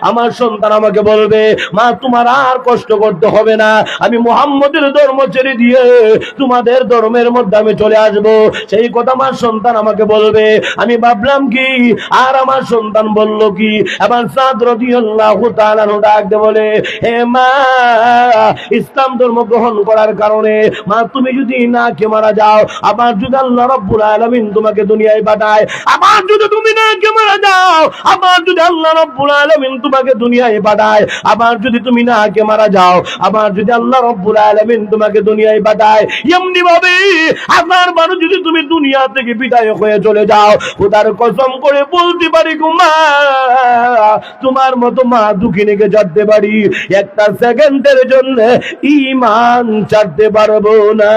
আমার সন্তান আমাকে বলবে, মা তোমার আর কষ্ট করতে হবে না, আমি মুহাম্মদের ধর্ম ছেড়ে দিয়ে তোমাদের ধর্মের মধ্যে আমি চলে আসব। সেই কথা আমার সন্তান আমাকে বলবে। আমি ভাবলাম কি, আর আমার সন্তান বলল কি, এবার সাদ রাদিয়াল্লাহু তাআলা ডাক দিয়ে বলে, হে মা, ইসলাম ধর্ম গ্রহণ করার কারণে মা তুমি যদি না কে মারা যাও, আবার যদি আল্লাহ রাব্বুল আলামিন তোমাকে দুনিয়ায় পাঠায়, আবার যদি তুমি না কে মারা যাও, আবার যদি আল্লাহ রাব্বুল আলামিন তোমাকে দুনিয়ায় পাঠায়, আবার যদি তুমি না কে মারা যাও, আবার যদি আল্লাহ রাব্বুল আলামিন তোমাকে দুনিয়ায় পাঠায়, এমনি ভাবে আবার বারো যদি তুমি দুনিয়া থেকে বিদায় হয়ে চলে যাও, খোদার কসম করে বলতে পারি গো মা, তোমার মতো মা দুঃখিনীকে ছাড়তে পারি, একটা সেকেন্ডের জন্য ঈমান ছাড়তে পারবো না।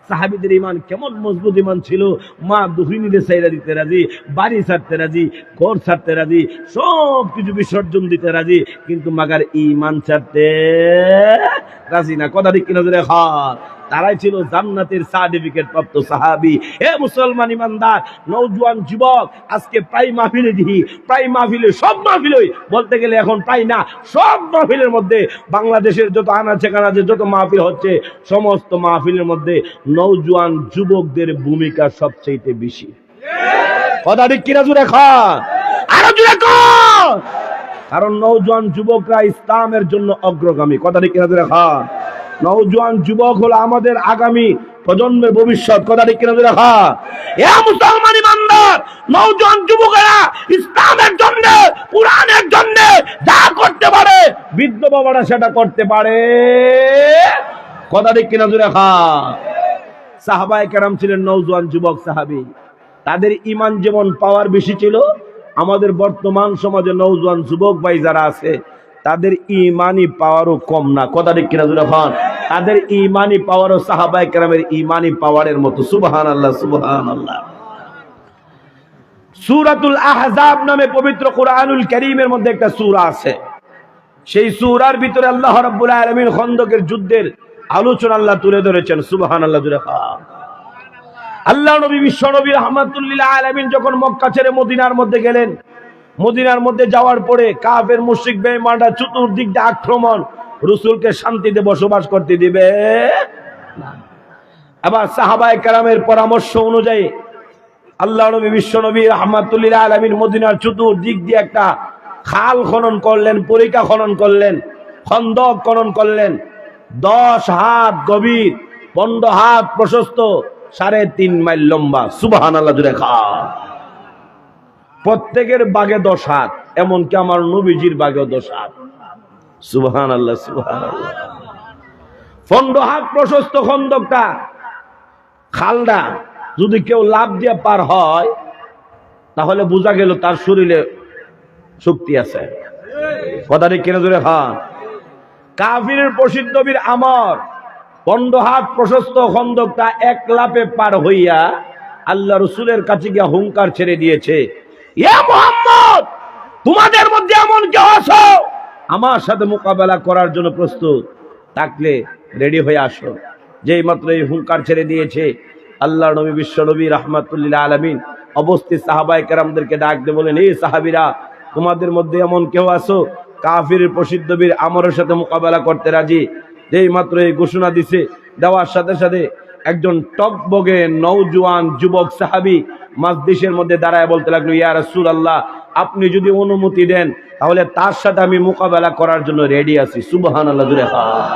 সাহাবীদের ঈমান কেমন মজবুত ঈমান ছিল, মা দুহিনীদের ছাইরা দিতে রাজি, বাড়ি ছাড়তে রাজি, ঘর ছাড়তে রাজি, সব কিছু বিসর্জন দিতে রাজি, কিন্তু মাগার ঈমান ছাড়তে রাজি না। কথা ঠিক কিনা জোরে হয়? তারাই ছিল জান্নাতের সার্টিফিকেট প্রাপ্ত সাহাবী। হে মুসলমান ইমানদার নওজোয়ান যুবক, আজকে প্রায় মাহফিলে দিই, প্রায় মাহফিলে, সব মাহফিলে বলতে গেলে এখন প্রায় না, সব মাহফিলের মধ্যে বাংলাদেশের যত আনাচে কানাচে যত মাহফিল হচ্ছে, সমস্ত মাহফিলের মধ্যে নওজোয়ান যুবকদের ভূমিকা সবচেয়ে বেশি। কথা ঠিক কিনা জোরে খান, আরো জোরে খান। কারণ নওজোয়ান যুবকরা ইসলামের জন্য অগ্রগামী। কথা ঠিক কিনা জোরে খান। নওজোয়ান যুবক হলো আমাদের আগামী প্রজন্মের ভবিষ্যৎ। কথা ঠিক কিনা জোরে খান। এ মুসলমান ইমানদার নওজোয়ান যুবকেরা ইসলামের জন্য, কুরআনের জন্য যা করতে পারে, বৃদ্ধ বাবারা সেটা করতে পারে। কথা ঠিক কিনা জোরে খান। সাহাবায়ে কেরাম ছিলেন নওজোয়ান যুবক সাহাবী, তাদের ঈমান যেমন পাওয়ার বেশি ছিল, আমাদের বর্তমান সমাজে নওজোয়ান যুবক ভাই যারা আছে তাদের ঈমানি পাওয়ারও কম না। কথা ঠিক কিনা জোরে খান। তাদের ঈমানি পাওয়ারও সাহাবায়ে কেরামের ঈমানি পাওয়ারের মতো। সুবহানাল্লাহ, সুবহানাল্লাহ। সূরাতুল আহজাব নামে পবিত্র কোরআনুল কারীমের মধ্যে একটা সূরা আছে, সেই সূরার ভিতরে আল্লাহ রাব্বুল আলামিন খন্দকের যুদ্ধের আলোচনা আল্লাহ তুলে ধরেছেন। সুবহানাল্লাহ জোরে খান। আল্লাহ নবী বিশ্ব নবী রাহমাতুল লিল আলামিন যখন মক্কা ছেড়ে মদিনার মধ্যে গেলেন, মদিনার মধ্যে যাওয়ার পরে কাফের মুশরিক বেঈমানরা চতুর্দিক দিয়ে আক্রমণ, রাসূলকে শান্তিতে বসবাস করতে দিবে না। আবার সাহাবায়ে কেরামের পরামর্শ অনুযায়ী আল্লাহ নবী বিশ্ব নবী রাহমাতুল লিল আলামিন মদিনার চতুর্দিক দিয়ে একটা খাল খনন করলেন, পরিখা খনন করলেন, খন্দক খনন করলেন। 10 হাত গভীর, 15 হাত প্রশস্ত, 3.5 মাইল লম্বা। সুবহানাল্লাহ জোরে খান। প্রত্যেকের বাগে 10 হাত, এমনকি আমার নবীজির বাগেও 10 হাত। সুবহানাল্লাহ, সুবহানাল্লাহ। 15 হাত প্রশস্ত খন্দকটা, খালটা যদি কেউ লাফ দিয়ে পার হয়, তাহলে বোঝা গেল তার শরীরে শক্তি আছে। কথা ঠিক কিনা জোরে খান। কাফিরের প্রসিদ্ধ বীর আমর 15 হাত প্রশস্ত খন্দকটা এক লাফে পার হইয়া আল্লাহ রাসূলের কাছে গিয়া হুঙ্কার ছেড়ে দিয়েছে, ইয়া মুহাম্মদ, তোমাদের মধ্যে এমন কেউ আছো আমার সাথে মোকাবেলা করার জন্য প্রস্তুত থাকলে রেডি হয়ে আসো। যেই মাত্র এই হুঙ্কার ছেড়ে দিয়েছে, আল্লাহ নবী বিশ্ব নবী রাহমাতুল লিল আলামিন অবস্থিত সাহাবায়ে কেরামদেরকে ডাক দিয়ে বলেন, এই সাহাবীরা, তোমাদের মধ্যে এমন কেউ আছো কাফিরের প্রসিদ্ধ বীর আমরের সাথে মোকাবেলা করতে রাজি? যেই মাত্র এই ঘোষণা দিছে, দেওয়ার সাথে সাথে একজন টকবগে নওজোয়ান যুবক সাহাবী মজলিসের মধ্যে দাঁড়ায় বলতে লাগলো, ইয়া রাসূলুল্লাহ, আপনি যদি অনুমতি দেন তাহলে তার সাথে আমি মোকাবেলা করার জন্য রেডি আছি। সুবহানাল্লাহ জোরে খান।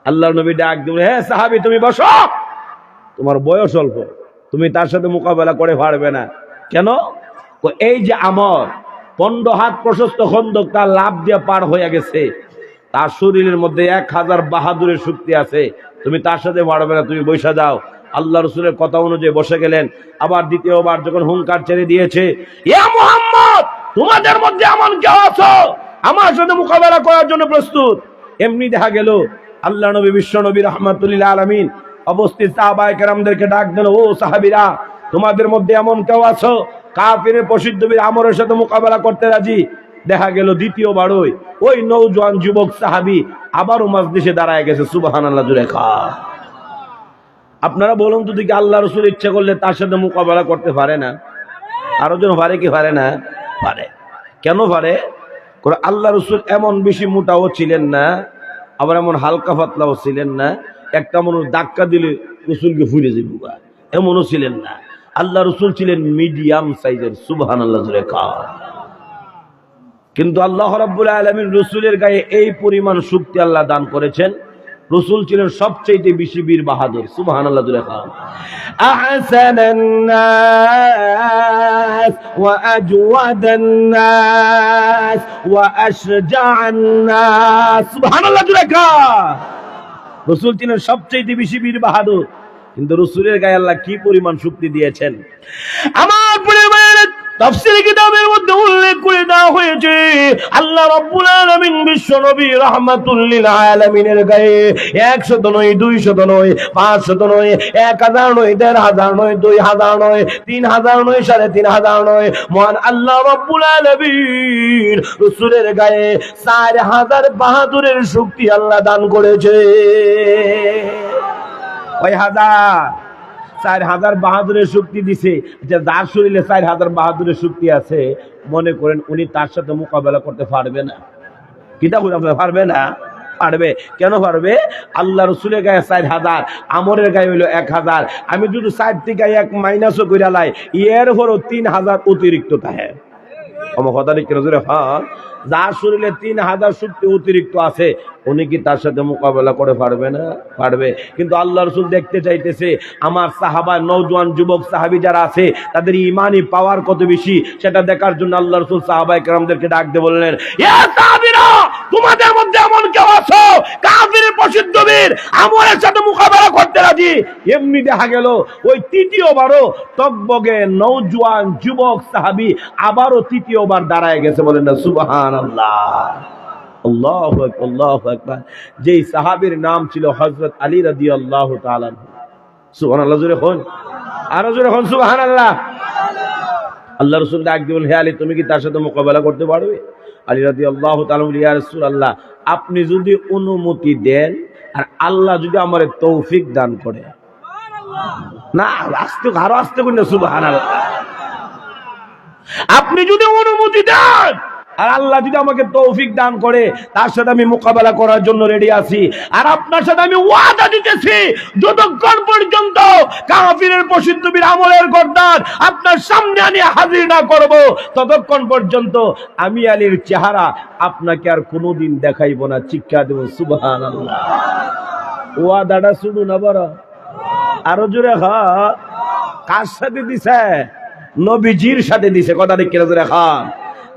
আল্লাহর নবী ডাক দিলেন, হে সাহাবী, তুমি বসো, তোমার বয়স অল্প, তুমি তার সাথে মোকাবেলা করে পারবে না। কেন? এই যে আমর 15 হাত প্রশস্ত খন্দকটা লাফ দিয়ে পার হয়ে গেছে, তার শরীরের মধ্যে 1000 বাহাদুরের শক্তি আছে, তুমি তার সাথে পারবে না, তুমি বসে যাও। আল্লাহ রাসূলের কথা অনুযায়ী বসে গেলেন। আবার দ্বিতীয়বার যখন হুঙ্কার ছেড়ে দিয়েছে, ইয়া মুহাম্মদ, তোমাদের মধ্যে এমন কেউ আছো আমার সাথে মোকাবেলা করার জন্য প্রস্তুত? এমনি দেখা গেল আল্লাহ নবী বিশ্ব নবী রাহমাতুল লিল আলামিন অবস্থিত সাহাবায়ে কেরামদেরকে ডাক দিল, ও সাহাবীরা, তোমাদের মধ্যে এমন কেউ আছো কাফিরের প্রসিদ্ধ বীর আমরের সাথে মোকাবেলা করতে রাজি? দেখা গেল দ্বিতীয়বারই ওই নওজোয়ান যুবক সাহাবী আবারও মজলিসে দাঁড়ায় গেছে। সুবহানাল্লাহ জোরে খান। আপনারা বলুন তো, দেখি আল্লাহ রাসূল ইচ্ছা করলে তার সাথে মোকাবেলা করতে পারে না? আরো জন পারে কি পারে না? পারে। কেন পারে? আল্লাহ রসুল এমন বেশি মোটাও ছিলেন না, আবার এমন হালকা পাতলাও ছিলেন না, একটা মানুষ ধাক্কা দিলে রসুলকে ফুলে যাবে এমনও ছিলেন না। আল্লাহ রসুল ছিলেন মিডিয়াম সাইজের। সুবহানাল্লাহ জোরে খাওয়া। কিন্তু আল্লাহ রাব্বুল আলামিন রসুলের গায়ে এই পরিমাণ শক্তি আল্লাহ দান করেছেন, রসুল ছিলেন সবচেয়ে বেশি বীর বাহাদুর। সুবহানাল্লাহ জোরে খাওয়া। আহসানান নাস ওয়া আজওয়াদান নাস ওয়া আশজাআন নাস। সুবহানাল্লাহ জোরে খাওয়া। রসুল ছিলেন সবচেয়ে বেশি বীর বাহাদুর, কিন্তু রসুলের গায়ে আল্লাহ কি পরিমাণ শক্তি দিয়েছেন। আমার পরিবারের তাফসীর কিতাবের মধ্যে উল্লেখ করে দেওয়া হয়েছে, আল্লাহ রাব্বুল আলামিন বিশ্ব নবী রাহমাতুল লিল আলামিনের গায়ে 100 নয়, 200 নয়, 500 নয়, 1000 নয়, 1500 নয়, 2000 নয়, 3000 নয়, 3500 নয়, মহান আল্লাহ রাব্বুল আলামিন রাসূলের গায়ে 4000 বাহাদুরের শক্তি আল্লাহ দান করেছে। কয় হাজার? 4000 বাহাদুরের শক্তি দিছে। যার শরীরে 4000 বাহাদুরের শক্তি আছে, মনে করেন উনি তার সাথে মোকাবেলা করতে পারবে না? কিতা পারবে না? পারবে। কেন পারবে? আল্লাহ রসুলের গায়ে 4000, আমরের গায়ে হইল 1000। আমি যদি 4 থেকে 1 মাইনাসও করে লাই, এর পরও 3000 অতিরিক্ত থাকে। আমার কথা ঠিক নজরে। হ্যাঁ, যার শরীরে 3000 শক্তি অতিরিক্ত আছে, উনি কি তার সাথে মোকাবেলা করে পারবে না? পারবে। কিন্তু আল্লাহ রসুল দেখতে চাইতেছে আমার সাহাবা, নওজোয়ান যুবক সাহাবী যারা আছে, তাদের ইমানি পাওয়ার কত বেশি, সেটা দেখার জন্য আল্লাহ রসুল সাহাবায়ে কেরামদেরকে ডাক দিয়ে বললেন, ইয়া সাহাবীরা, তোমাদের মধ্যে এমন কেউ আছো কাফিরের প্রসিদ্ধ বীর আমরের সাথে মোকাবেলা করতে রাজি? এমনি দেখা গেল ওই তৃতীয়বারও টকবগে নওজোয়ান যুবক সাহাবী আবারও তৃতীয়বার দাঁড়ায় গেছে। বলেন না সুবহানাল্লাহ। আল্লাহু আকবার, আল্লাহু আকবার। যেই সাহাবীর নাম ছিল হযরত আলী রাদিয়াল্লাহু তাআলা। সুবহানাল্লাহ জোরে কোন, আরো জোরে কোন সুবহানাল্লাহ। আল্লাহ রাসূল ডাক দিয়ে বলেন, হে আলী, তুমি কি তার সাথে মোকাবেলা করতে পারবে? আলী রাদিয়াল্লাহু তাআলা বলেন, ইয়া রাসূলুল্লাহ, আপনি যদি অনুমতি দেন আর আল্লাহ যদি আমারে তৌফিক দান করে। না, আস্তে আরো আস্তে কই না সুবহানাল্লাহ। আপনি যদি অনুমতি দেন আর আল্লাহ যদি আমাকে তৌফিক দান করে, তার সাথে আমি মোকাবেলা করার জন্য রেডি আছি। আর আপনার সাথে আমি ওয়াদা দিতেছি, যতক্ষণ পর্যন্ত কাফিরের প্রসিদ্ধ বীর আমলের গর্দান আপনার সামনে আনি হাজির না করব, ততক্ষণ পর্যন্ত আমি আলীর চেহারা আপনাকে আর কোনোদিন দেখাইব না। চিৎকার দেব সুবহানাল্লাহ। ওয়াদাটা শুধু না, বড় আরো জোরে। হ্যাঁ, কার সাথে দিছে? নবীজির সাথে দিছে। কথা ঠিক কিনা জোরে? হ্যাঁ,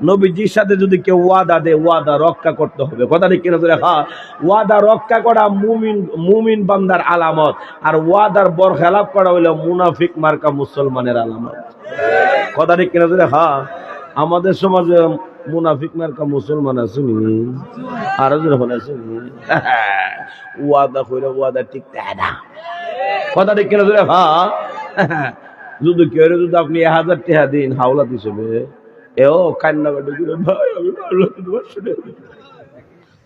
নবীজির সাথে যদি কেউ ওয়াদা দেয়, ওয়াদা রক্ষা করতে হবে। কথা ঠিক কিনা জোরে? হ্যাঁ, ওয়াদা রক্ষা করা মুমিন বান্দার আলামত, আর ওয়াদার বরখেলাপ করা হইল মুনাফিক মার্কা মুসলমানের আলামত। কথা ঠিক কিনা জোরে? হ্যাঁ, আমাদের সমাজে মুনাফিক মার্কা মুসলমান আসুনি, আরো যখন আসুনি ওয়াদা কইলে ওয়াদা ঠিক না। কথা ঠিক কিনা জোরে? হ্যাঁ, যদি কেউ যদি আপনি 1000 টাকা দিন হাওলাত হিসেবে, এও কান্নাকাটি করে, ভাই আমি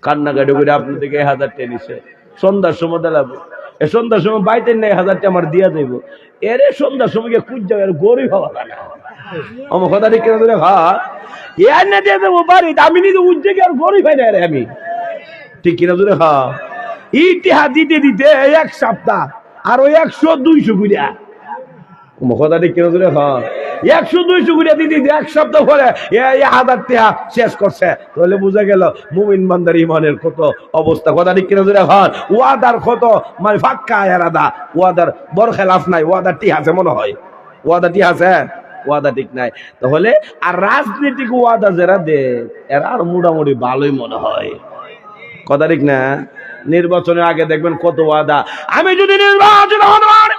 কান্নাকাটি করে আপনি থেকে 1000 টাকা নিছে, সন্ধ্যার সময় দেখাবো। এ সন্ধ্যার সময় বাইতেন না 1000 টাকা আমার দিয়া যাইব। এরে সন্ধ্যার সময় খুঁজ যাবে, আর গরিব হওয়া না। আমার কথা ঠিক কিনা ধরে? হ্যাঁ, এর না দিয়ে দেবো বাড়িতে, আমি নিজে উঠছে কি আর গরিব হয় না রে আমি। ঠিক কিনা ধরে? হ্যাঁ, ইতিহাস দিতে দিতে 1 সপ্তাহ আরো 100-200 গুড়িয়া। কথা ঠিক কিনা ধরে? হ্যাঁ, 100-200 গুড়িয়া দিদি 1 সপ্তাহ পরে 1000 টাকা শেষ করছে। তাহলে বোঝা গেল মুমিন বান্দার ইমানের কত অবস্থা। কথা ঠিক কিনা ধরে? হ্যাঁ, ওয়াদার কত মানে ফাক্কা এরাদা, ওয়াদার বড় খেলাফ নাই, ওয়াদা ঠিক আছে মনে হয়, ওয়াদা ঠিক আছে, ওয়াদা ঠিক নাই। তাহলে আর রাজনীতিক ওয়াদা যারা দে, এরা আর মোটামুটি ভালোই মনে হয়। কথা ঠিক না? নির্বাচনের আগে দেখবেন কত ওয়াদা, আমি যদি নির্বাচন হওয়ার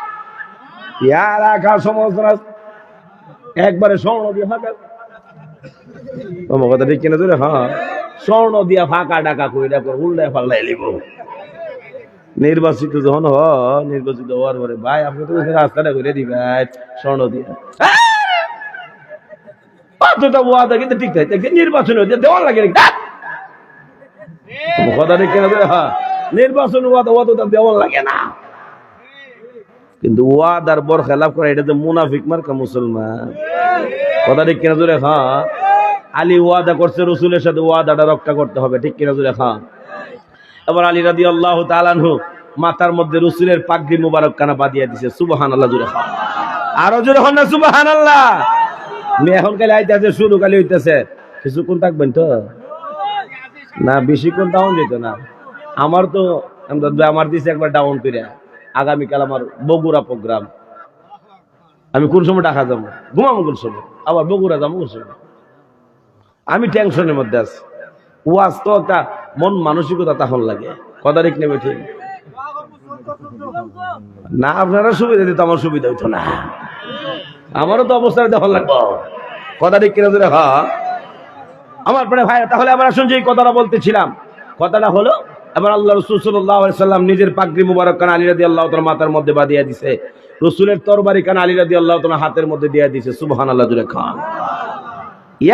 রাখা সমস্যা একবারে স্বর্ণ দিয়ে ফাঁকা। তোমার কথা ঠিক কিনা ধরে? হ্যাঁ, স্বর্ণ দিয়া ফাঁকা ডাকা কইরা উল্টায় পাল্টাই লিব। নির্বাচিত যখন নির্বাচিত হওয়ার পরে, ভাই আপনি তো রাস্তাটা করে দিবেন স্বর্ণ দিয়া, ওয়াদা কিন্তু ঠিক থাকে। নির্বাচন দেওয়ার লাগে কথা ঠিক কিনা ধরে? হ্যাঁ, নির্বাচন ওয়াদা দেওয়ার লাগে না। কিন্তু ওয়াদার বর খেলাফ করে এটা তো মুনাফিক মার্কা মুসলমান। কথা ঠিক কিনা জোরে? হ্যাঁ। আলী ওয়াদা করছে রসুলের সাথে, ওয়াদাটা রক্ষা করতে হবে, ঠিক কিনা জোরে? হ্যাঁ। এবার আলী রাদিয়াল্লাহু তাআলা আনহু মাথার মধ্যে রসুলের পাগড়ি মুবারক কানা বাঁধিয়ে দিছে। সুবহানাল্লাহ জোরে হ্যাঁ। আরো জোরে হন না সুবহানাল্লাহ। মেয়ে এখন কালে আইতেছে, শুরু কালে হইতেছে, কিছুক্ষণ থাকবেন তো না, বেশিক্ষণ ডাউন যেত না। আমার তো আমার দিছে একবার ডাউন করে, আগামীকাল আমার বগুড়া প্রোগ্রাম। আমি কোন সময় ঢাকা যাবো, ঘুমাবো কোন সময়, আবার বগুড়া যাবো কোন সময়, আমি টেনশনের মধ্যে আছি। ওয়াজ তো একটা মন মানসিকতা তখন লাগে। কথা ঠিক নেবে ঠিক না? আপনারা সুবিধা দিত, আমার সুবিধা হইতো না, আমারও তো অবস্থা তখন লাগবো। কথা ঠিক কিনা ধরে? হ্যাঁ। আমার পরে ভাই, তাহলে আবার আসুন যে কথাটা বলতেছিলাম, কথাটা হলো এবার আল্লাহ রাসূল সাল্লাল্লাহু আলাইহি সাল্লাম নিজের পাগড়ি মুবারক কান আলী রাদিয়াল্লাহু তাআলা মাথার মধ্যে বাঁধিয়ে দিয়েছে, রাসূলের তরবারি কান আলী রাদিয়াল্লাহু তাআলা হাতের মধ্যে দিয়ে দিয়েছে। সুবহানাল্লাহ জুড়ে খান।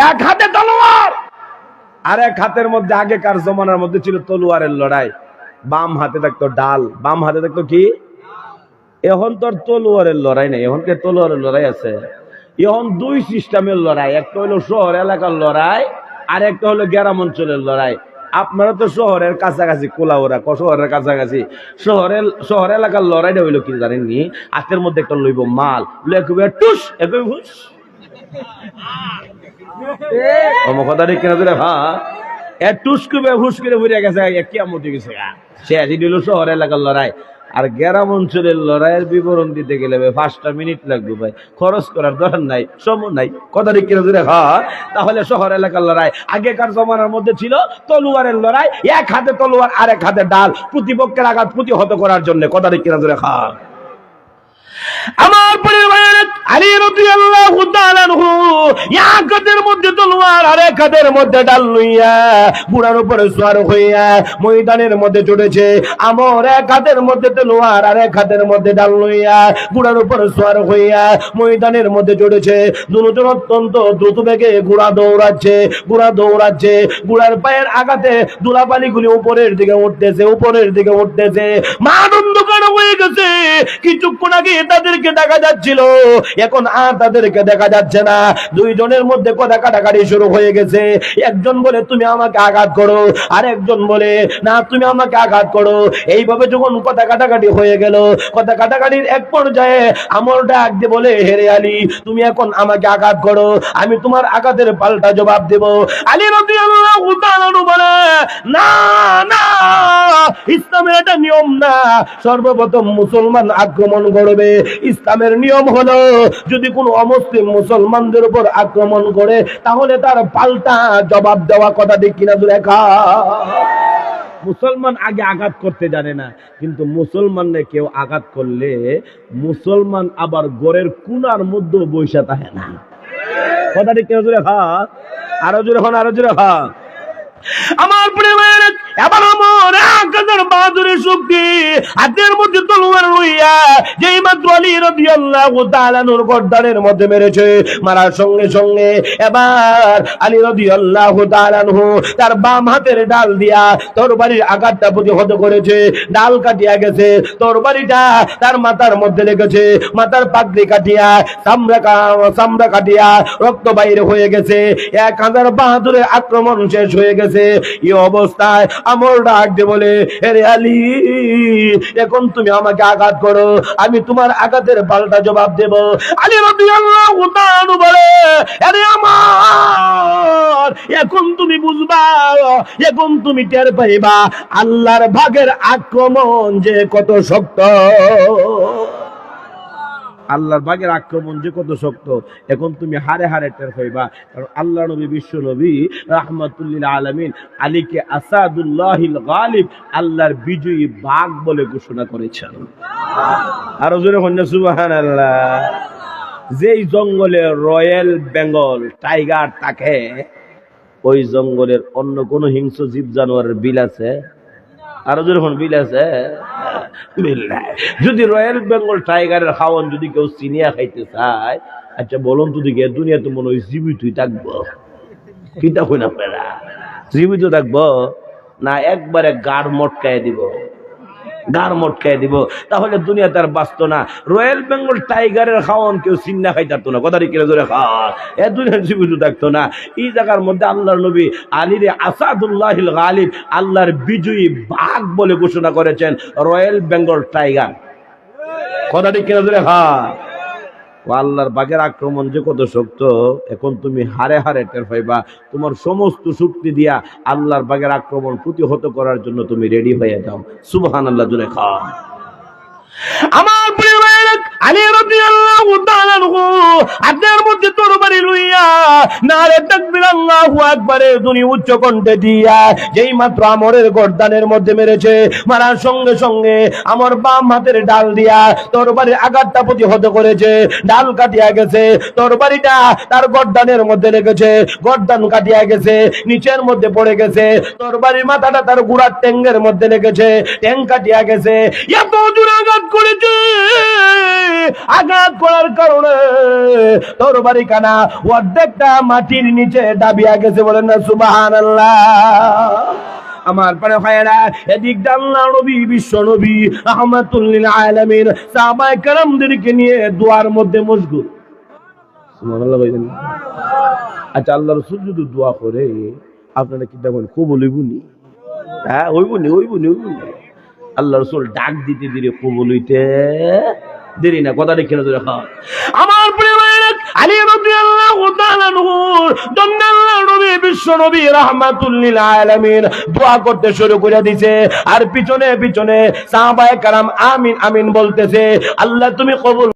এক হাতে তলোয়ার, আর এক হাতের মধ্যে, আগেকার জমানার মধ্যে ছিল তলোয়ারের লড়াই, বাম হাতে থাকতো ডাল, বাম হাতে থাকতো কি? এখন তো তলোয়ারের লড়াই নাই, এখন কে তলোয়ারের লড়াই আছে? এখন দুই সিস্টেমের লড়াই, একটা হলো শহর এলাকার লড়াই, আর একটা হলো গ্রাম অঞ্চলের লড়াই। আপনারা তো শহরের কাছাকাছি, কোলাওরা শহরের কাছাকাছি, শহর এলাকার লড়াইটা হইলো কি জানেননি? হাতের মধ্যে একটা লইব মাল, লইবে টুস, একই হুস। কথা ঠিক কিনা দিলে? হ্যাঁ। টুস করে হুস করে ঘুরে গেছে, কিয়ামত হয়ে গেছে। সে হইল শহর এলাকার লড়াই। আর গ্রাম অঞ্চলের লড়াইয়ের বিবরণ দিতে গেলে 5টা মিনিট লাগবে ভাই, খরচ করার দরকার নাই, সময় নাই। কথা ঠিক কিনা দিলে? হ্যাঁ। তাহলে শহর এলাকার লড়াই, আগেকার জমানার মধ্যে ছিল তলোয়ারের লড়াই, এক হাতে তলোয়ার আর এক হাতে ডাল, প্রতিপক্ষের আঘাত প্রতিহত করার জন্য। কথা ঠিক কিনা দিলে? হ্যাঁ। আমার পরিবারের আলী রাদিয়াল্লাহু তাআলা আনহু এক হাতের মধ্যে তলোয়ার আর এক হাতের মধ্যে ডাল লইয়া বুড়ার উপরে সওয়ার হইয়া ময়দানের মধ্যে ছুটেছে। আমার এক হাতের মধ্যে তলোয়ার আর এক হাতের মধ্যে ডাল লইয়া বুড়ার উপরে সওয়ার হইয়া ময়দানের মধ্যে ছুটেছে। দুজন অত্যন্ত দ্রুত বেগে ঘোড়া দৌড়াচ্ছে, ঘোড়ার পায়ের আঘাতে ধুলাবালিগুলি উপরের দিকে উঠতেছে, মাঠ অন্ধকার হয়ে গেছে। কিছুক্ষণ আগে তাদেরকে দেখা যাচ্ছিল, এখন আর তাদেরকে দেখা যাচ্ছে না। দুইজনের মধ্যে কথা কাটাকাটি শুরু হয়ে গেছে। একজন বলে তুমি আমাকে আঘাত করো, আর একজন বলে না তুমি আমাকে আঘাত করো। এইভাবে যখন কথা কাটাকাটি হয়ে গেল, কথা কাটাকাটির এক পর্যায়ে আমর ডাক দিয়ে বলে, হেরে আলী, তুমি এখন আমাকে আঘাত করো, আমি তোমার আঘাতের পাল্টা জবাব দেব। আলী রাদিয়াল্লাহু তাআলা বলে, না না, ইসলামের এটা নিয়ম না। সর্বপ্রথম মুসলমান আক্রমণ করবে। ইসলামের নিয়ম হলো যদি কোনো অমুসলিম মুসলমানদের উপর আক্রমণ করে তাহলে তার পাল্টা জবাব দেওয়া। কথা ঠিক কিনা দেখা? মুসলমান আগে আঘাত করতে জানে না, কিন্তু মুসলমানকে কেউ আঘাত করলে মুসলমান আবার গড়ের কোণার মধ্যে বৈশা থাকে না। কথা ঠিক কিনা জোরে? হ্যাঁ। আরো জোরে হন, আরো জোরে। হ্যাঁ। আমার পরিবার এবার আমার কাদের বাহাদুরের শক্তি, হাতের মধ্যে তলোয়ার লইয়া যেই মাত্র আলী রাদিয়াল্লাহু তাআলা নূর গর্দানের মধ্যে মেরেছে, মারার সঙ্গে সঙ্গে এবার আলী রাদিয়াল্লাহু তাআলা তার বাম হাতের ডাল দিয়া তরবারির আঘাতটা প্রতিহত করেছে। ডাল কাটিয়া গেছে, তরবারিটা তার মাথার মধ্যে লেগেছে, মাথার পাগড়ি কাটিয়া চামড়া কাটিয়া রক্ত বাইরে হয়ে গেছে। 1000 বাহাদুরের আক্রমণ শেষ হয়ে গেছে। এই অবস্থায় আমর ডাক দিয়ে বলে, আরে আলী, এখন তুমি আমাকে আঘাত করো, আমি তোমার আঘাতের পাল্টা জবাব দেব। আলী রাদিয়াল্লাহু তাআলা বলে, আরে আমার, এখন তুমি বুঝবা, এখন তুমি টের পাইবা আল্লাহর ভাগের আক্রমণ যে কত শক্ত। আল্লাহর বাগের আক্রমণ যে কত শক্ত এখন তুমি হারে হারে টের পাইবা। কারণ আল্লাহ নবী, বিশ্ব নবী রাহমাতুল লিল আলামিন আলীকে আসাদুল্লাহিল গালিব, আল্লাহর বিজয়ী বাঘ বলে ঘোষণা করেছেন। আরো জোরে বলেন সুবহানাল্লাহ। যেই জঙ্গলে রয়্যাল বেঙ্গল টাইগার থাকে, ওই জঙ্গলের অন্য কোন হিংস্র জীব জানোয়ারের বিল আছে? আরো যখন বিল আছে? বিল নাই। যদি রয়্যাল বেঙ্গল টাইগারের খাওয়ান যদি কেউ চিনিয়া খাইতে চায়, আচ্ছা বলুন তো দিকে, দুনিয়া তো মনে হয় জীবিতই থাকবো? কিতা কই না পেরা, জীবিত থাকবো না একবারে গাড় মটকায় দিব? গার মটকাই দিব, তাহলে দুনিয়া তার বাঁচত না। রয়্যাল বেঙ্গল টাইগারের খাওয়ান কেউ চিন্না খাই থাকতো না, কথা কিনে ধরে খাওয়া এ দুনিয়ার জীবিত থাকতো না। এই জায়গার মধ্যে আল্লাহর নবী আলীরে আসাদুল্লাহিল গালিব, আল্লাহর বিজয়ী বাঘ বলে ঘোষণা করেছেন রয়্যাল বেঙ্গল টাইগার, কথা কিনে ধরে খাওয়া। আল্লাহর বাঘের আক্রমণ যে কত শক্ত, এখন তুমি হারে হারে টের পাইবা। তোমার সমস্ত শক্তি দিয়া আল্লাহর বাঘের আক্রমণ প্রতিহত করার জন্য তুমি রেডি হয়ে যাও। সুবহানাল্লাহ জুড়ে খাওয়া। আমার প্রিয় ভাইরা, আলী রাদিয়াল্লাহু তাআলা আনহু আপনার মধ্যে তরবারি লইয়া নারে তাকবীর আল্লাহু আকবারে ধ্বনি উচ্চ কণ্ঠে দিয়া যেই মাত্র আমরের গর্দানের মধ্যে মেরেছে, মারার সঙ্গে সঙ্গে আমার বাম হাতের ডাল দিয়া তরবারির আঘাতটা প্রতিহত করেছে। ডাল কাটিয়া গেছে, তরবারিটা তার গর্দানের মধ্যে লেগেছে, গর্দান কাটিয়া গেছে, নিচের মধ্যে পড়ে গেছে। তরবারির মাথাটা তার গুড়ার ট্যাঙ্গের মধ্যে লেগেছে, ট্যাঙ্গ কাটিয়া গেছে। এত জোরে আঘাত করেছে, আঘাত করার কারণে তরবারি কানা অর্ধেকটা মাটির নিচে দাবিয়া গেছে। বলেন না সুবহানাল্লাহ। আমার পরে ভাইয়েরা, এদিক আল্লাহ নবী বিশ্ব নবী রাহমাতুল লিল আলামিন সাহাবায়ে কেরামদেরকে নিয়ে দোয়ার মধ্যে মশগুল। সুবহানাল্লাহ বলেন। আচ্ছা, আল্লাহ রাসূল যদি দোয়া করে আপনারা কি দেখেন কবুল হইবনি? হ্যাঁ, হইবনি। আল্লাহ রাসূল ডাক দিতে দিলে কবুল হইতে দেরি না, কথা দেখে ধরে খাওয়া। আমার প্রিয় ভাইরা, আলী রাদিয়াল্লাহু তাআলা আনহু আল্লাহর নবী বিশ্ব নবী রাহমাতুল লিল আলামিন দোয়া করতে শুরু করে দিয়েছে, আর পিছনে পিছনে সাহাবায়ে কেরাম আমিন আমিন বলতেছে। আল্লাহ তুমি কবুল